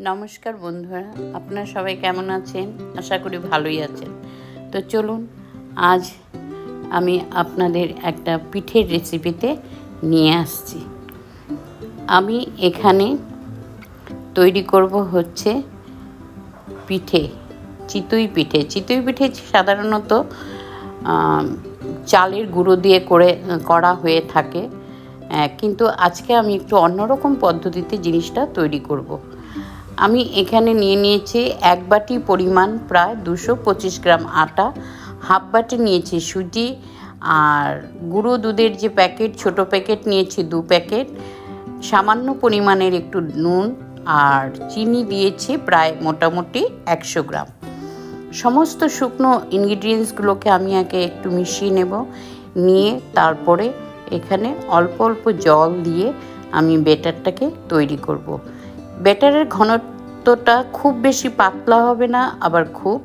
নমস্কার বন্ধুরা, আপনারা সবাই কেমন আছেন? আশা করি ভালোই আছেন। তো চলুন, আজ আমি আপনাদের একটা পিঠের রেসিপিতে নিয়ে আসছি। আমি এখানে তৈরি করব হচ্ছে পিঠে, চিতই পিঠে। চিতই পিঠে সাধারণত চালের গুঁড়ো দিয়ে করা হয়ে থাকে, কিন্তু আজকে আমি একটু অন্যরকম পদ্ধতিতে জিনিসটা তৈরি করব। আমি এখানে নিয়ে নিয়েছি 1 বাটি পরিমাণ প্রায় 225 গ্রাম আটা, হাফ বাটি নিয়েছি সুজি, আর গুঁড়ো দুধের যে প্যাকেট, ছোট প্যাকেট নিয়েছি 2 প্যাকেট, সামান্য পরিমাণের একটু নুন, আর চিনি দিয়েছি প্রায় মোটামুটি 100 গ্রাম। সমস্ত শুকনো ইনগ্রিডিয়েন্টসগুলোকে আমি আগে একটু মিশিয়ে নিয়ে তারপরে এখানে অল্প অল্প জল দিয়ে আমি ব্যাটারটাকে তৈরি করব। ব্যাটারের ঘনত্বটা খুব বেশি পাতলা হবে না, আবার খুব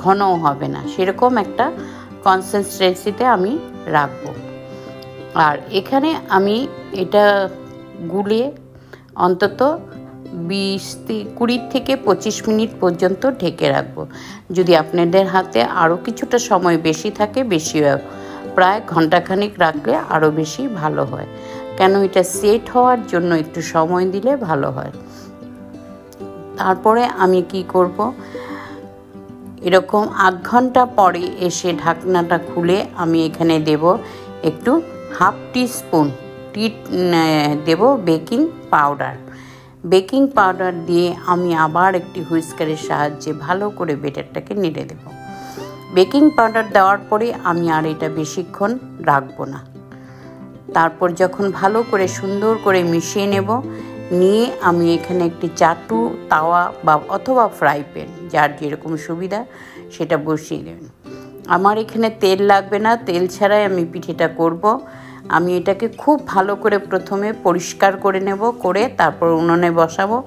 ঘনও হবে না, সেরকম একটা কনসিস্টেন্সিতে আমি রাখব। আর এখানে আমি এটা গুলে অন্তত 20 থেকে 25 মিনিট পর্যন্ত ঢেকে রাখবো। যদি আপনাদের হাতে আরও কিছুটা সময় বেশি থাকে, প্রায় ঘন্টাখানিক রাখলে আরও বেশি ভালো হয়, কেন এটা সেট হওয়ার জন্য একটু সময় দিলে ভালো হয়। তারপরে আমি কি করব, এরকম 8 ঘন্টা পরে এসে ঢাকনাটা খুলে আমি এখানে দেব একটু হাফ টিস্পুন দেব বেকিং পাউডার। বেকিং পাউডার দিয়ে আমি আবার একটি হুইস্কারের সাহায্যে ভালো করে ব্যাটারটাকে নেড়ে দেব। বেকিং পাউডার দেওয়ার পরে আমি আর এটা বেশিক্ষণ রাখবো না। তারপর যখন ভালো করে সুন্দর করে মিশিয়ে নিয়ে আমি এখানে একটি চাটু, তাওয়া অথবা ফ্রাই প্যান, যার যেরকম সুবিধা সেটা বসিয়ে দেবেন। আমার এখানে তেল লাগবে না, তেল ছাড়াই আমি পিঠেটা করব। আমি এটাকে খুব ভালো করে প্রথমে পরিষ্কার করে তারপর উনুনে বসাবো।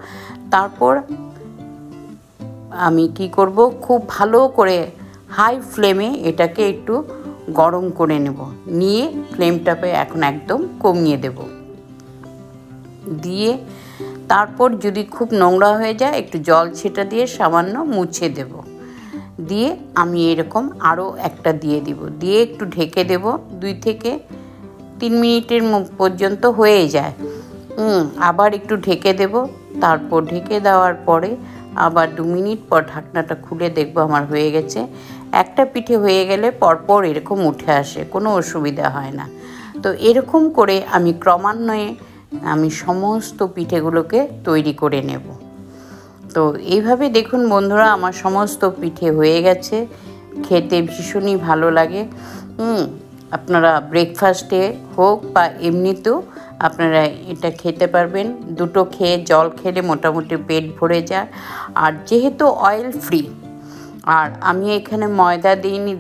তারপর আমি কি করব, খুব ভালো করে হাই ফ্লেমে এটাকে একটু গরম করে নিয়ে ফ্লেমটাকে এখন একদম কমিয়ে দেব। দিয়ে তারপর যদি খুব নোংরা হয়ে যায় একটু জল ছেটা দিয়ে সামান্য মুছে দেব। দিয়ে আমি এরকম আরও একটা দিয়ে একটু ঢেকে দেব। 2 থেকে 3 মিনিটের পর্যন্ত হয়ে যায়, আবার একটু ঢেকে দেব। তারপর ঢেকে দেওয়ার পরে আবার 2 মিনিট পর ঢাকনাটা খুলে দেখব আমার হয়ে গেছে। একটা পিঠে হয়ে গেলে পরপর এরকম উঠে আসে, কোনো অসুবিধা হয় না। তো এরকম করে আমি ক্রমান্বয়ে আমি সমস্ত পিঠেগুলোকে তৈরি করে নেব। তো এইভাবে দেখুন বন্ধুরা, আমার সমস্ত পিঠে হয়ে গেছে, খেতে ভীষণই ভালো লাগে। আপনারা ব্রেকফাস্টে হোক বা এমনিতেও আপনারা এটা খেতে পারবেন। 2টো খেয়ে জল খেলে মোটামুটি পেট ভরে যায়। আর যেহেতু অয়েল ফ্রি, আর আমি এখানে ময়দা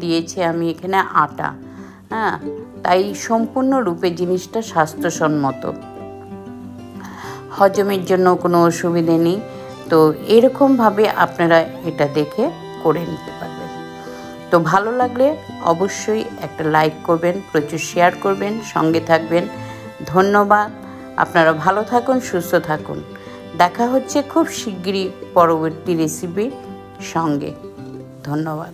দিয়েছি আমি এখানে আটা, তাই সম্পূর্ণরূপে জিনিসটা স্বাস্থ্যসম্মত, হজমের জন্য কোনো অসুবিধে নেই। তো এরকমভাবে আপনারা এটা দেখে করে নিতে পারবেন। তো ভালো লাগলে অবশ্যই একটা লাইক করবেন, প্রচুর শেয়ার করবেন, সঙ্গে থাকবেন। ধন্যবাদ। আপনারা ভালো থাকুন, সুস্থ থাকুন। দেখা হচ্ছে খুব শিগগিরই পরবর্তী রেসিপির সঙ্গে। ধন্যবাদ।